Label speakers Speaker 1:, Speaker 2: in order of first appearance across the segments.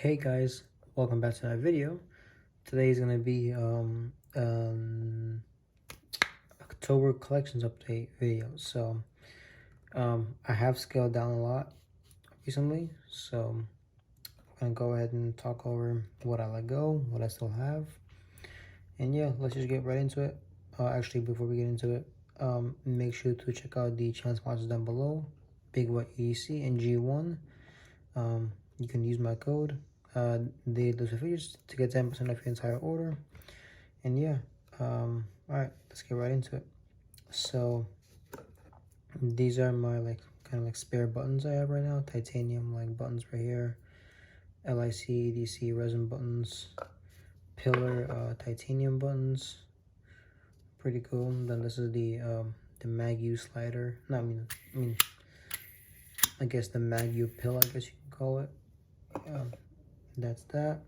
Speaker 1: Hey guys, welcome back to another video. Today is gonna be October collections update video. So I have scaled down a lot recently, so I'm gonna go ahead and talk over what I let go, what I still have, and yeah, let's just get right into it. Actually, before we get into it, make sure to check out the channel sponsors down below, Big White EDC and G1. You can use my code those figures to get 10% off your entire order. And yeah, all right, let's get right into it. So these are my kind of spare buttons I have right now, titanium buttons right here, LIC EDC resin buttons, pillar titanium buttons, pretty cool. And then this is the Mag-U slider. No, I guess the Mag-U pill, I guess you can call it. That's that.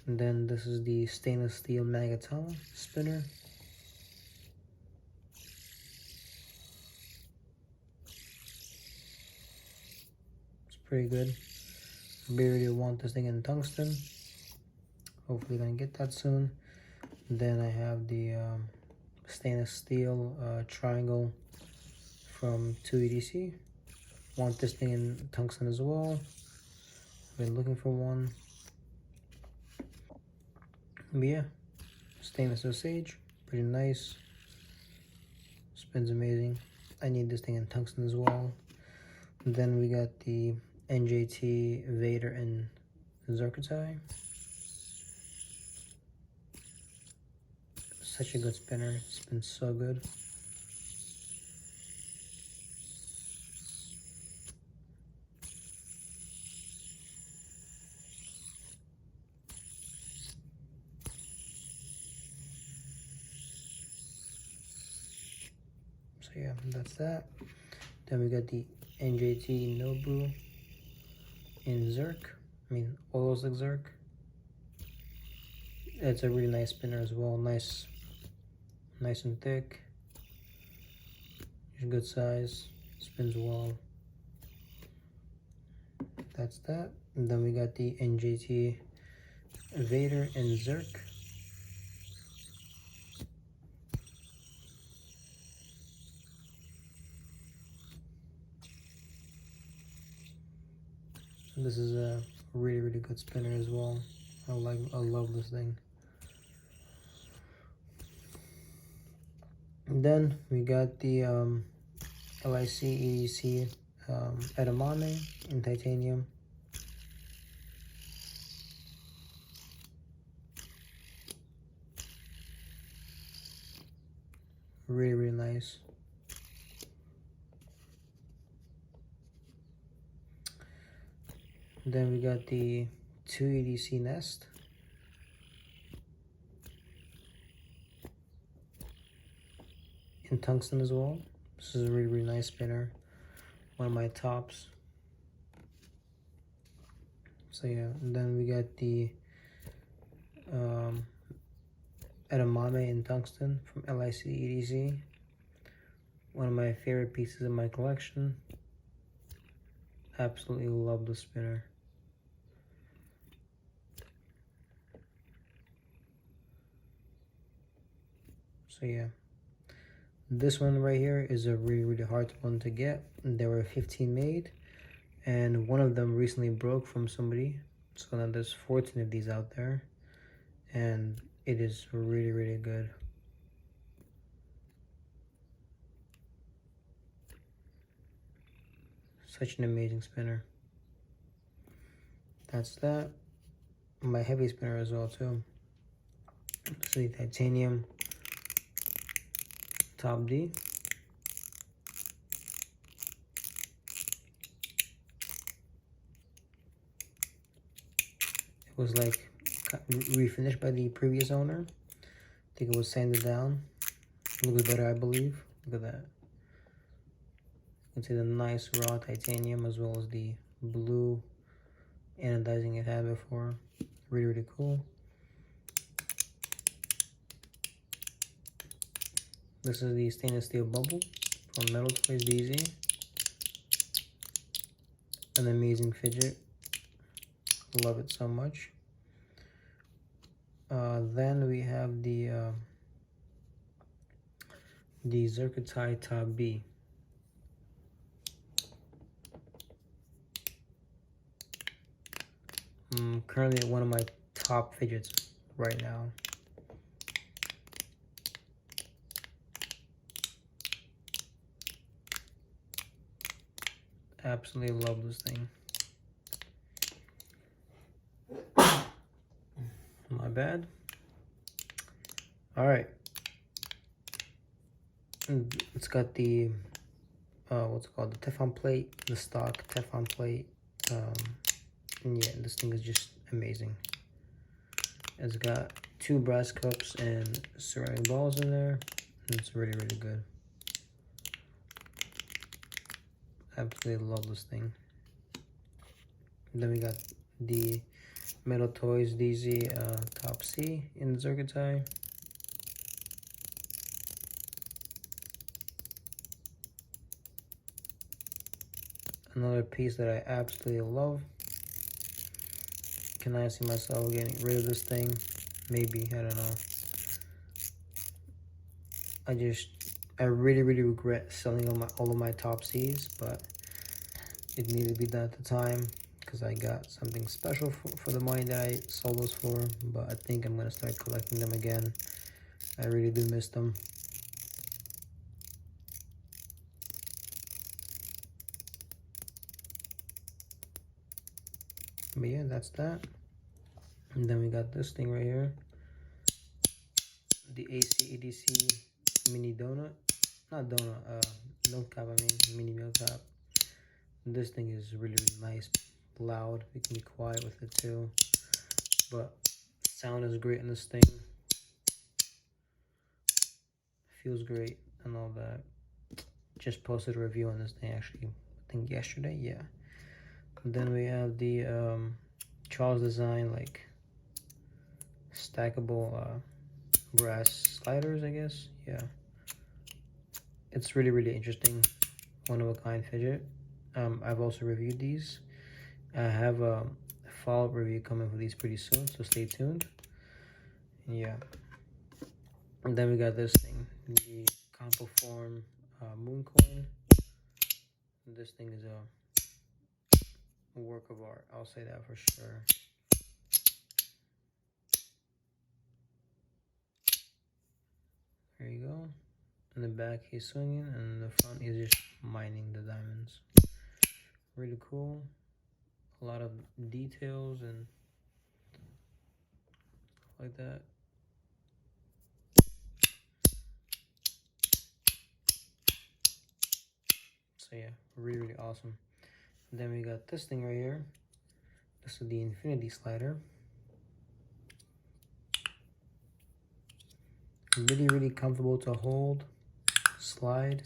Speaker 1: And then this is the stainless steel Magatama spinner. It's pretty good. I really want this thing in tungsten. Hopefully gonna get that soon. Then I have the stainless steel triangle from 2EDC. Want this thing in tungsten as well. Been looking for one. But yeah, stainless steel sage, pretty nice. Spins amazing. I need this thing in tungsten as well. And then we got the NJT Vader and Zerkatai. Such a good spinner. Spins so good. So yeah, that's that. Then we got the NJT Nobu in Zerk. Oils like Zerk. It's a really nice spinner as well. Nice and thick. Good size. Spins well. That's that. And then we got the NJT Vader and Zerk. This is a really good spinner as well. I love this thing. And then we got the LIC EDC edamame in titanium. Really nice. Then we got the 2EDC Nest. In tungsten as well. This is a really nice spinner. One of my tops. So yeah, and then we got the edamame in tungsten from LIC EDC. One of my favorite pieces in my collection. Absolutely love the spinner. So yeah, this one right here is a really hard one to get. There were 15 made, and one of them recently broke from somebody. So now there's 14 of these out there, and it is really good. Such an amazing spinner. That's that. My heavy spinner as well too. So the titanium Top D. It was refinished by the previous owner. I think it was sanded down. Looks better, I believe. Look at that. You can see the nice raw titanium as well as the blue anodizing it had before. Really cool. This is the stainless steel bubble from Metal Toys DZ. An amazing fidget. Love it so much. Then we have the Zircuitai Top B. Currently one of my top fidgets right now. Absolutely love this thing. My bad. All right. It's got the what's it called, the Teflon plate, the stock Teflon plate. And yeah, this thing is just amazing. It's got 2 brass cups and ceramic balls in there. And it's really, really good. Absolutely love this thing. And then we got the Metal Toys DZ Top C in Zircuitai. Another piece that I absolutely love. Can I see myself getting rid of this thing? Maybe, I don't know. I really regret selling all of my top C's, but it needed to be done at the time because I got something special for the money that I sold those for. But I think I'm gonna start collecting them again. I really do miss them. But yeah, that's that. And then we got this thing right here, the EDC mini donut. Not donut, milk cap, I mean, mini milk cap. This thing is really nice, loud. You can be quiet with it too. But sound is great in this thing. Feels great and all that. Just posted a review on this thing actually, I think yesterday, yeah. And then we have the Charles Design, like stackable brass sliders, I guess. Yeah, it's really interesting, one of a kind fidget. I've also reviewed these. I have a follow-up review coming for these pretty soon, so stay tuned. Yeah. And then we got this thing, the Compo Form moon coin. This thing is a work of art, I'll say that for sure. There you go. In the back he's swinging, and in the front he's just mining the diamonds. Really cool. A lot of details and stuff like that. So yeah, really awesome. And then we got this thing right here. This is the infinity slider. Really comfortable to hold, slide.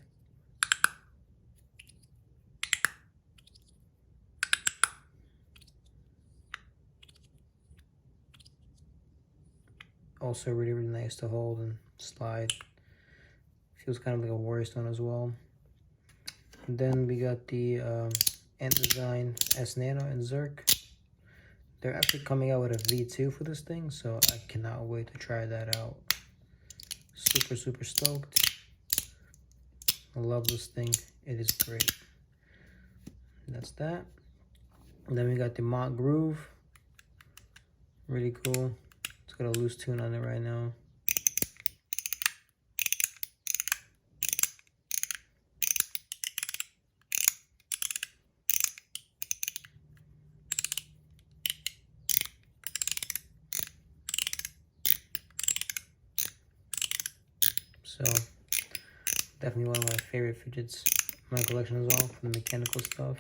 Speaker 1: Also really nice to hold and slide. Feels kind of like a warrior stone as well. And then we got the Ant Design S Nano and Zirc. They're actually coming out with a V2 for this thing, so I cannot wait to try that out. Super stoked. I love this thing. It is great. And that's that. And then we got the Mont Groove. Really cool. It's got a loose tune on it right now. So definitely one of my favorite fidgets in my collection as well, for the mechanical stuff.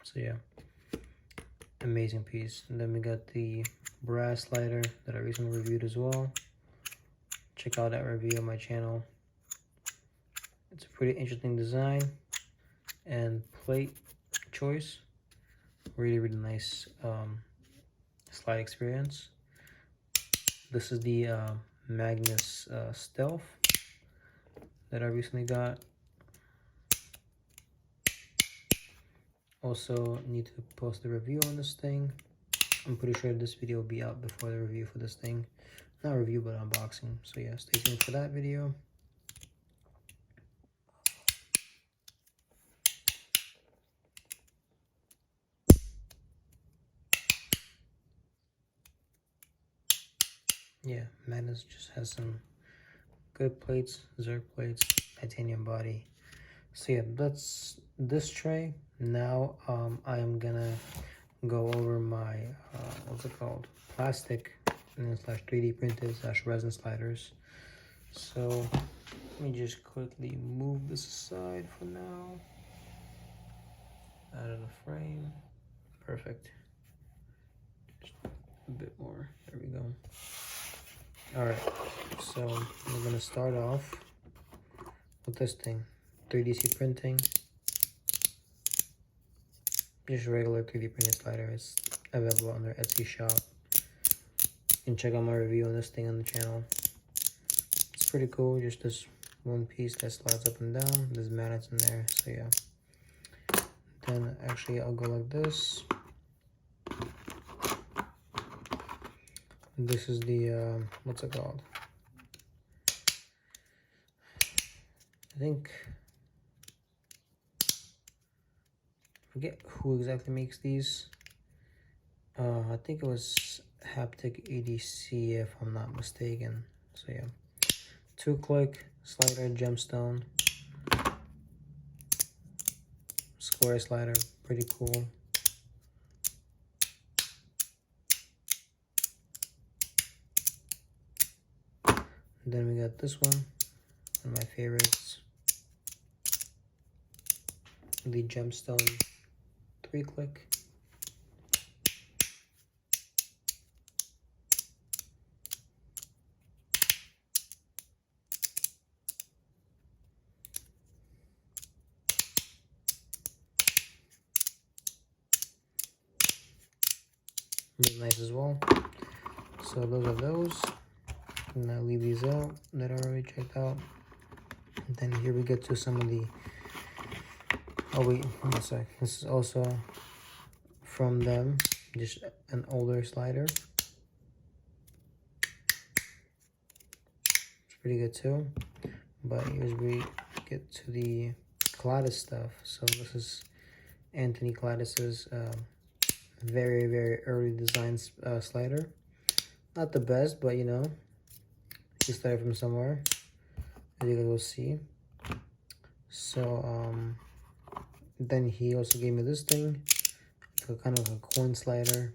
Speaker 1: So yeah, amazing piece. And then we got the brass slider that I recently reviewed as well. Check out that review on my channel. It's a pretty interesting design and plate choice. Really nice slide experience. This is the Magnus Stealth that I recently got. Also need to post a review on this thing. I'm pretty sure this video will be out before the review for this thing. Not review, but unboxing. So yeah, stay tuned for that video. Yeah, Motus just has some good plates, Zerk plates, titanium body. So yeah, that's this tray. Now I am gonna go over my what's it called, plastic and slash 3D printed slash resin sliders. So let me just quickly move this aside for now, out of the frame. Perfect. Just a bit more, there we go. All right, so we're gonna start off with this thing, 3DC printing. Just regular 3D printed slider. It's available on their Etsy shop. You can check out my review on this thing on the channel. It's pretty cool, just this one piece that slides up and down. There's magnets in there, so yeah. Then actually I'll go like this. This is the, what's it called? I think, forget who exactly makes these. I think it was Assorted EDC if I'm not mistaken. So yeah, 2-click slider, gemstone, square slider, pretty cool. Then we got this one of my favorites, the gemstone 3-click. Really nice as well. So those are those. And I'll leave these out that I already checked out. And then here we get to some of the, oh wait, one sec. This is also from them, just an older slider. It's pretty good too. But here's where we get to the Gladys stuff. So this is Anthony Gladys's very, very early design slider. Not the best, but you know, he started from somewhere, as you guys will see. So then he also gave me this thing, kind of a coin slider.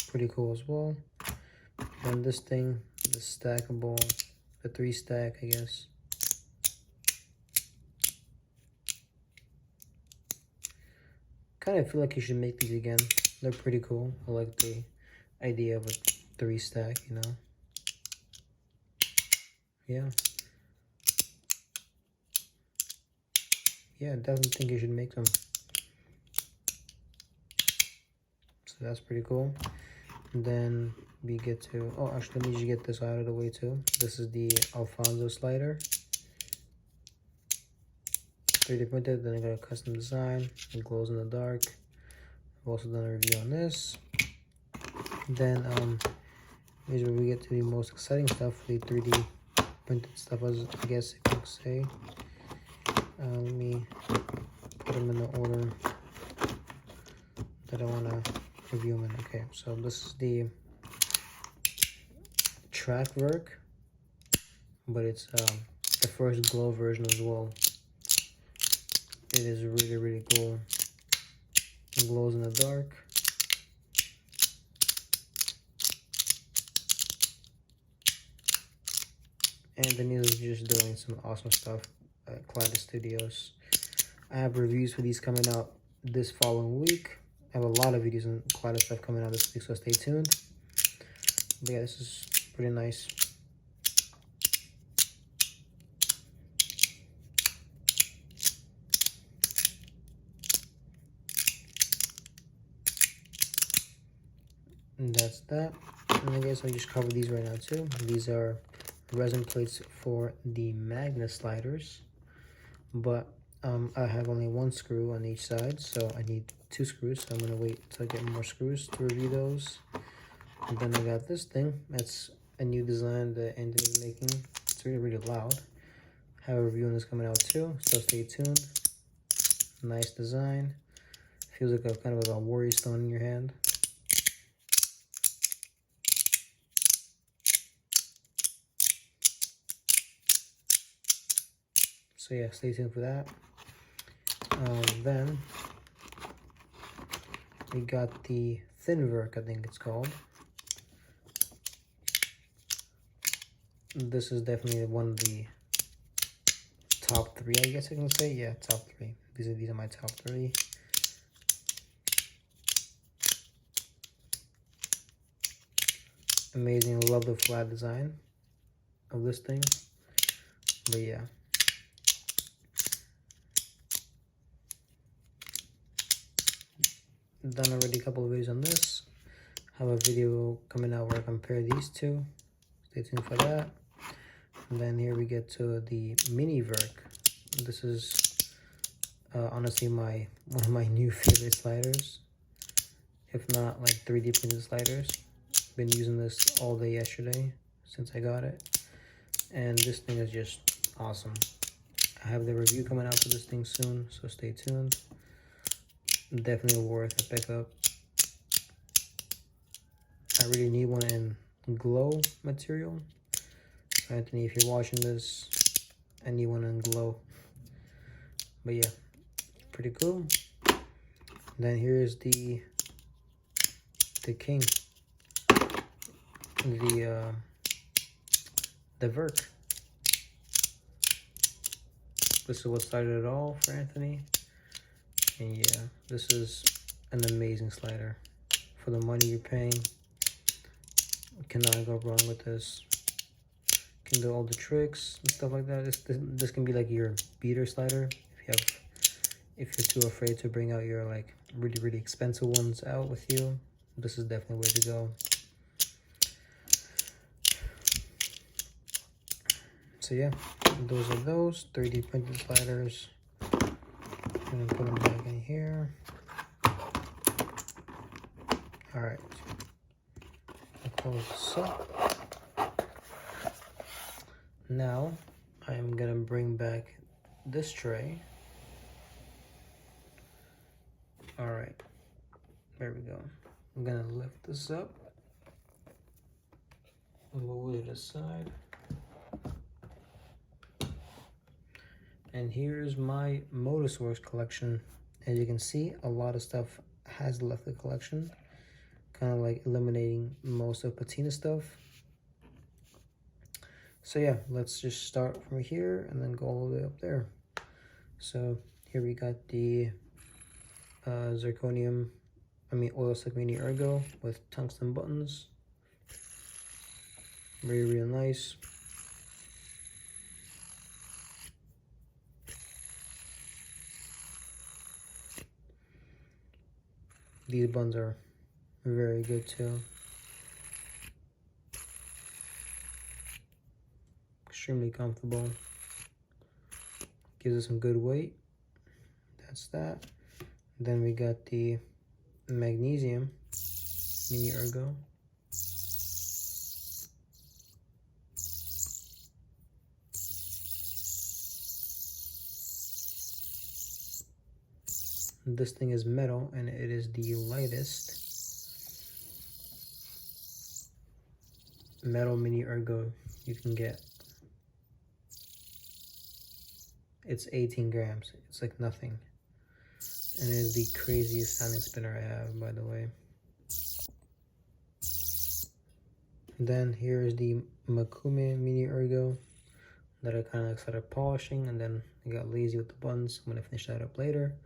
Speaker 1: Pretty cool as well. And this thing, the stackable, the 3-stack, I guess. Kind of feel like you should make these again. They're pretty cool. I like the idea of a 3-stack, you know. Yeah. Yeah, definitely think you should make them. So that's pretty cool. And then we get to, oh, actually, let me just get this out of the way too. This is the Alfonso slider. 3D printed, then I got a custom design. It glows in the dark. I've also done a review on this. Then here's where we get to the most exciting stuff, the 3D printed stuff, as I guess you could say. Let me put them in the order that I want to review them in. Okay, so this is the track work, but it's the first glow version as well. It is really, really cool. It glows in the dark. Anthony is just doing some awesome stuff at Gladys Studios. I have reviews for these coming out this following week. I have a lot of videos on Gladys stuff coming out this week, so stay tuned. But yeah, this is pretty nice. And that's that. And I guess I'll just cover these right now too. These are resin plates for the magnet sliders, but I have only one screw on each side, so I need 2 screws. So I'm gonna wait till I get more screws to review those. And then I got this thing. That's a new design that Anthony's making. It's really loud. I have a review on this coming out too, so stay tuned. Nice design. Feels like a kind of like a warrior stone in your hand. So yeah, stay tuned for that. Then we got the thin work, I think it's called. This is definitely one of the top 3, I guess I can say. Yeah, top 3. These are my top 3. Amazing. Love the flat design of this thing. But yeah. Done already a couple of videos on this. Have a video coming out where I compare these two. Stay tuned for that. And then here we get to the mini Verk. This is honestly one of my new favorite sliders. If not like 3D printed sliders. Been using this all day yesterday since I got it. And this thing is just awesome. I have the review coming out for this thing soon, so stay tuned. Definitely worth a pickup. I really need one in glow material. Anthony, if you're watching this, I need one in glow. But yeah, pretty cool. Then here's the king, the Verk. This is what started it all for Anthony. And yeah, this is an amazing slider. For the money you're paying, you cannot go wrong with this. Can do all the tricks and stuff like that. This can be like your beater slider if you're too afraid to bring out your like really expensive ones out with you. This is definitely where to go. So yeah, those are those 3D printed sliders. I'm gonna put them back in here. All right, I'll close this up. Now I'm gonna bring back this tray. All right, there we go. I'm gonna lift this up, move it aside. And here's my Motus Works collection. As you can see, a lot of stuff has left the collection. Kind of like eliminating most of patina stuff. So yeah, let's just start from here and then go all the way up there. So here we got the oil slick mini ergo with tungsten buttons. Really nice. These buttons are very good too. Extremely comfortable. Gives us some good weight. That's that. Then we got the magnesium mini ergo. This thing is metal and it is the lightest metal mini ergo you can get. It's 18 grams. It's like nothing. And it is the craziest sounding spinner I have, by the way. Then here is the Makume mini ergo that I kind of like started polishing, and then I got lazy with the buttons. I'm gonna finish that up later.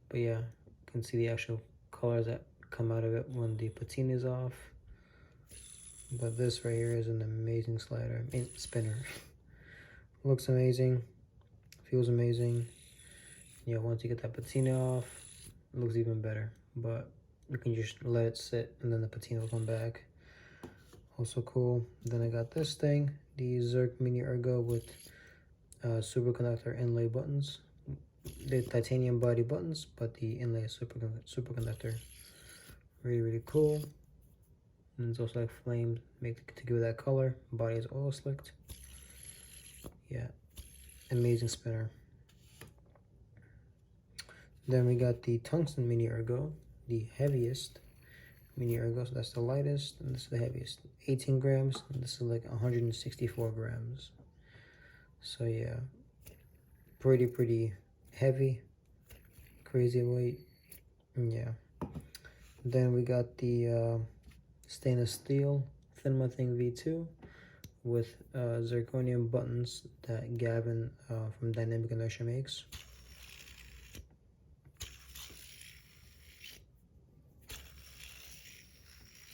Speaker 1: But yeah, you can see the actual colors that come out of it when the patina is off. But this right here is an amazing spinner. Looks amazing, feels amazing. Yeah, once you get that patina off, it looks even better. But you can just let it sit and then the patina will come back. Also cool. Then I got this thing, the Zerk Mini Ergo with superconductor inlay buttons. The titanium body buttons, but the inlay is superconductor. Really cool. And it's also like flamed, to give it that color. Body is oil slicked. Yeah, amazing spinner. Then we got the tungsten Mini Ergo, the heaviest Mini Ergo. So that's the lightest, and this is the heaviest. 18 grams, and this is like 164 grams. So yeah, pretty heavy, crazy weight. Yeah. Then we got the stainless steel Cinema Thing V2 with zirconium buttons that Gavin from Dynamic Inertia makes.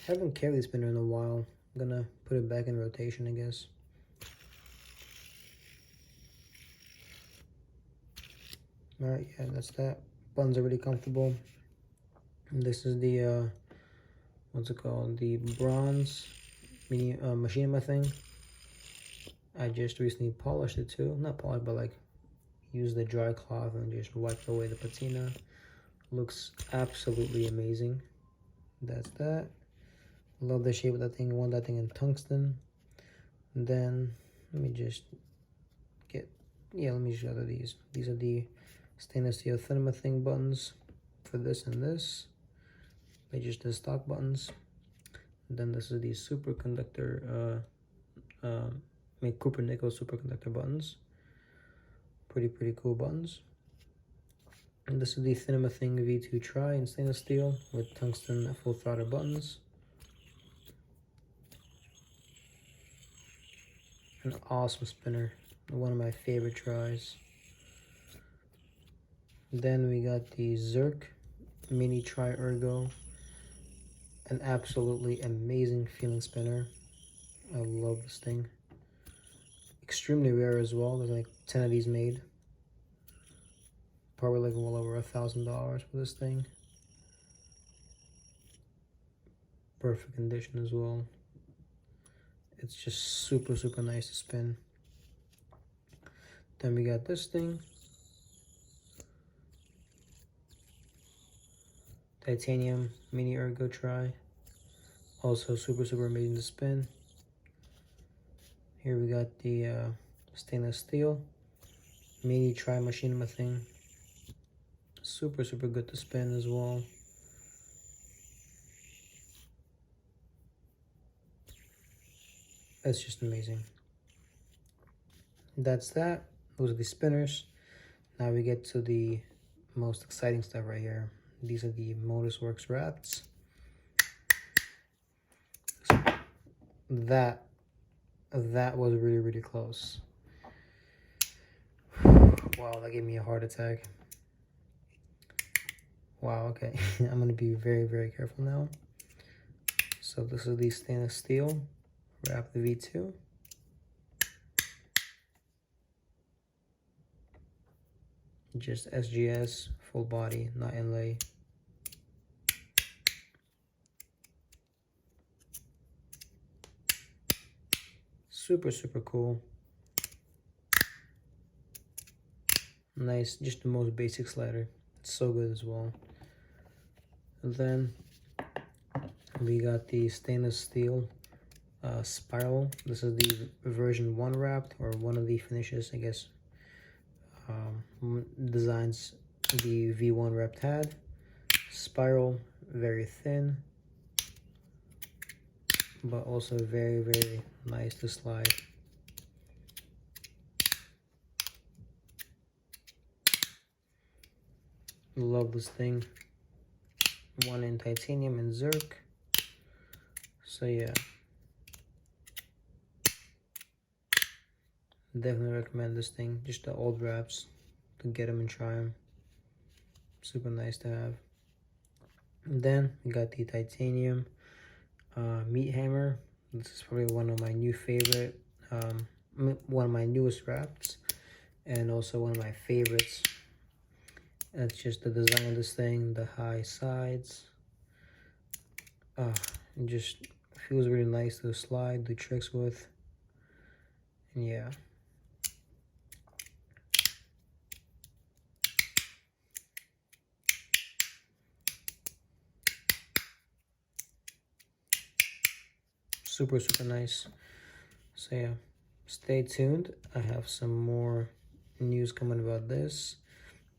Speaker 1: Haven't carried this spinner in a while. I'm gonna put it back in rotation, I guess. Alright, yeah, that's that. Buttons are really comfortable. And this is the what's it called? The bronze mini machinima thing. I just recently polished it too. Not polished, but like used the dry cloth and just wiped away the patina. Looks absolutely amazing. That's that. Love the shape of that thing. I want that thing in tungsten. And then let me just let me show you these. These are the stainless steel cinema thing buttons for this and this. They just the stock buttons. And then this is the superconductor Cooper nickel superconductor buttons. Pretty cool buttons. And this is the Cinema Thing V2 Tri in stainless steel with tungsten full throttle buttons. An awesome spinner, one of my favorite tries. Then we got the Zerk Mini Tri Ergo, an absolutely amazing feeling spinner. I love this thing. Extremely rare as well. There's like 10 of these made. Probably like well over $1,000 for this thing. Perfect condition as well. It's just super nice to spin. Then we got this thing. Titanium Mini Ergo Tri. Also super amazing to spin. Here we got the stainless steel Mini Tri Machinima thing. Super good to spin as well. That's just amazing. That's that. Those are the spinners. Now we get to the most exciting stuff right here. These are the Motus Works wraps. That was really close. Wow, that gave me a heart attack. Wow, okay. I'm gonna be very careful now. So this is the stainless steel wrap, the V2. Just SGS, full body, not inlay. Super cool. Nice, just the most basic slider. It's so good as well. And then we got the stainless steel spiral. This is the version 1 wrapped, or one of the finishes, I guess. Designs the V1 wrapped had. Spiral, very thin, but also very nice to slide. Love this thing. One in titanium and Zerk. So yeah, definitely recommend this thing. Just the old wraps, to get them and try them. Super nice to have. And then we got the titanium meat hammer. This is probably one of my new favorite, one of my newest wraps, and also one of my favorites. That's just the design of this thing, the high sides. It just feels really nice to slide, do tricks with. Yeah. Super, super nice. So yeah, stay tuned. I have some more news coming about this.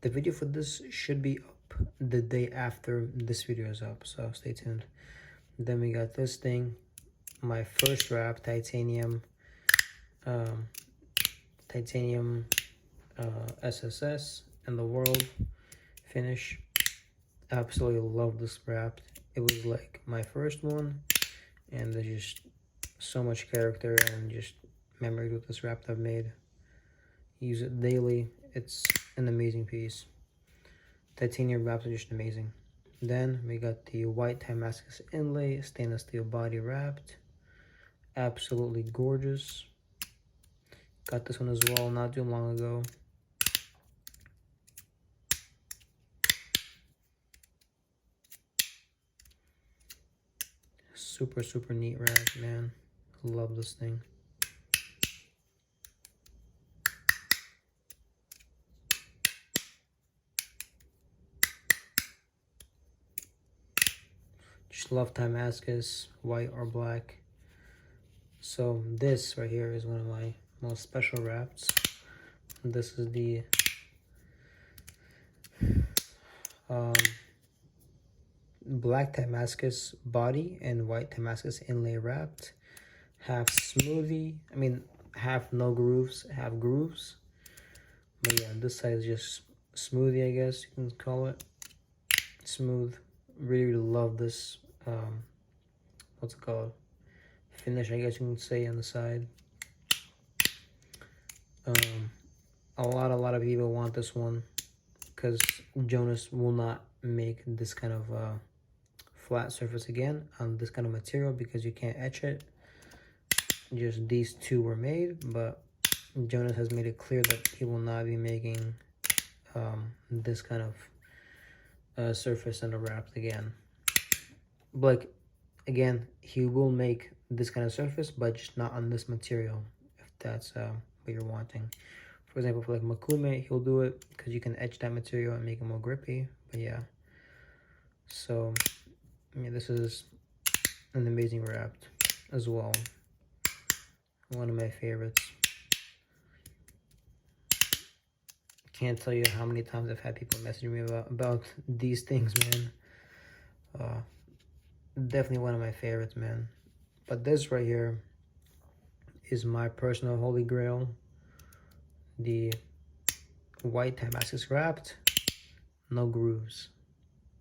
Speaker 1: The video for this should be up the day after this video is up, so stay tuned. Then we got this thing, my first wrap, titanium SSS in the world finish. Absolutely love this wrap. It was like my first one, and there's just so much character and just memory with this wrap I've made. Use it daily. It's an amazing piece. Titanium wraps are just amazing. Then we got the white Damascus inlay, stainless steel body wrapped. Absolutely gorgeous. Got this one as well not too long ago. Super, super neat wrap, man. Love this thing. Just love Damascus, white or black. So this right here is one of my most special wraps. This is the black Damascus body and white Damascus inlay wrapped. Half smoothie, half no grooves, half grooves. But yeah, this side is just smoothie, I guess you can call it. Smooth. Really, really love this, what's it called? Finish, I guess you can say, on the side. A lot of people want this one because Jonas will not make this kind of flat surface again on this kind of material because you can't etch it. Just these two were made, but Jonas has made it clear that he will not be making this kind of surface and a wrap again. Like, again, he will make this kind of surface, but just not on this material, if that's what you're wanting. For example, for like Makume, he'll do it because you can etch that material and make it more grippy. But yeah, so this is an amazing wrap as well. One of my favorites. Can't tell you how many times I've had people message me about these things, man. Definitely one of my favorites, man. But this right here is my personal holy grail. The white Damascus wrapped, no grooves,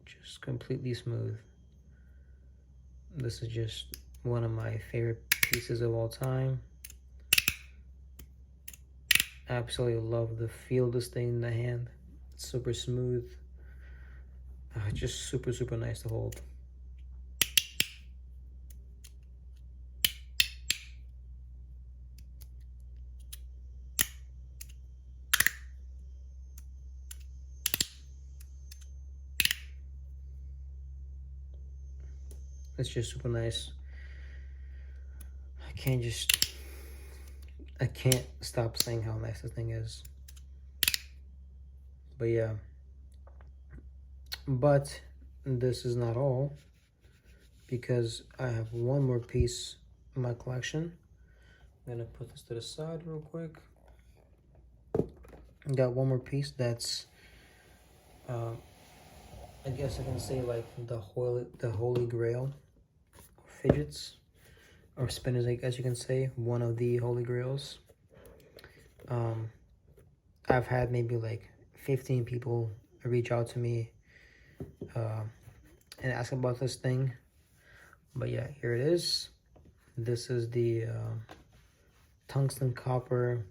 Speaker 1: just completely smooth. This is just one of my favorite pieces of all time. Absolutely love the feel of this thing in the hand. It's super smooth. Just super, super nice to hold. It's just super nice. I can't stop saying how nice this thing is. But yeah. But this is not all, because I have one more piece in my collection. I'm gonna put this to the side real quick. Got one more piece that's I guess I can say like the holy grail fidgets or spinners, I guess you can say, one of the holy grails. I've had maybe like 15 people reach out to me and ask about this thing. But yeah, here it is. This is the tungsten copper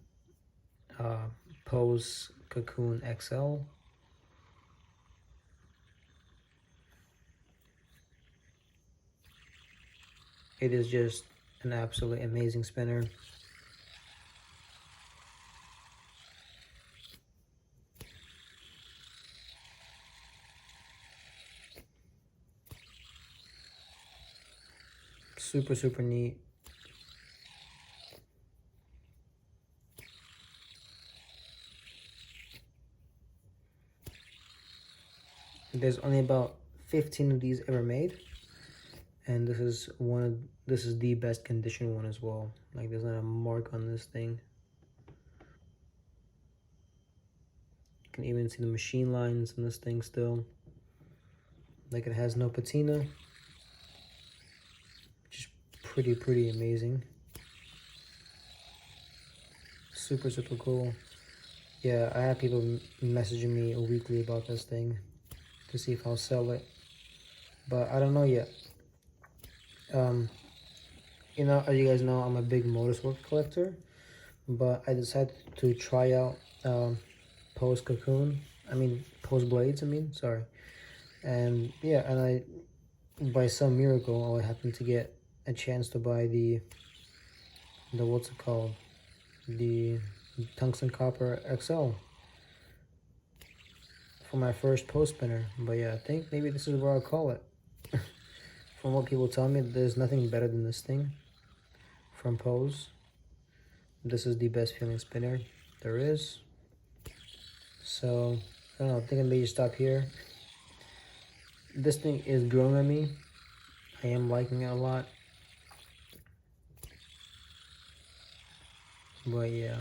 Speaker 1: Pose Cocoon XL. It is just an absolutely amazing spinner. Super, super neat. There's only about 15 of these ever made, and this is the best condition one as well. Like, there's not a mark on this thing. You can even see the machine lines in this thing still. Like, it has no patina, which is pretty amazing. Super cool. Yeah, I have people messaging me weekly about this thing to see if I'll sell it, but I don't know yet. You know, as you guys know, I'm a big Motus work collector, but I decided to try out Pose Blades, sorry. And yeah, and by some miracle, I happened to get a chance to buy the what's it called? The Tungsten Copper XL for my first Pose spinner. But yeah, I think maybe this is what I'll call it. From what people tell me, there's nothing better than this thing from Pose. This is the best feeling spinner there is. So, I don't know, I think I may just stop here. This thing is growing on me. I am liking it a lot. But yeah.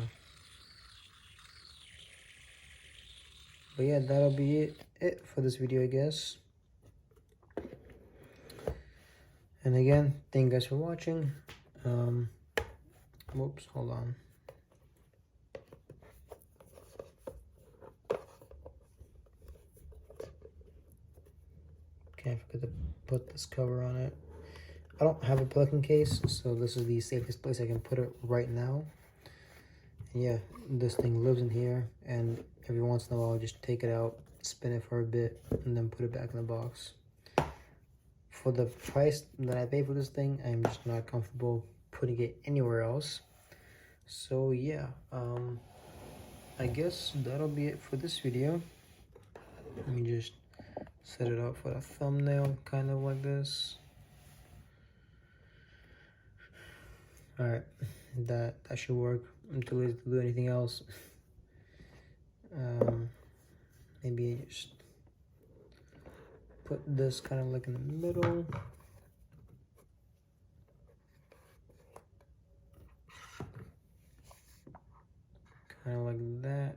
Speaker 1: That'll be it for this video, I guess. And again, thank you guys for watching. Whoops, hold on. Okay, I forgot to put this cover on it. I don't have a pelican case, so this is the safest place I can put it right now. And yeah, this thing lives in here, and every once in a while I'll just take it out, spin it for a bit, and then put it back in the box. For the price that I paid for this thing, I'm just not comfortable putting it anywhere else. So yeah, I guess that'll be it for this video. Let me just set it up for a thumbnail, kind of like this. Alright, that should work. I'm too lazy to do anything else. Maybe just put this kind of like in the middle. Kind of like that.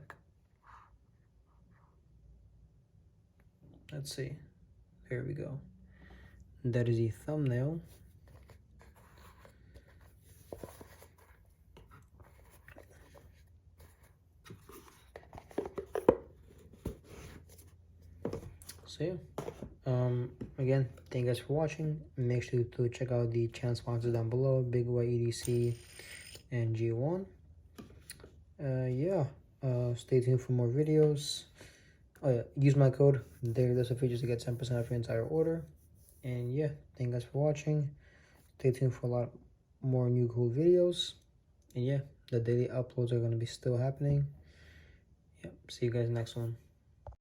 Speaker 1: Let's see. There we go. That is the thumbnail. So yeah. Again, thank you guys for watching. Make sure to check out the channel sponsors down below, Big Y EDC and G1. Stay tuned for more videos. Oh yeah, use my code there's a feature to get 10% off your entire order. And yeah, thank you guys for watching. Stay tuned for a lot more new cool videos. And yeah, the daily uploads are going to be still happening. Yep, see you guys next one.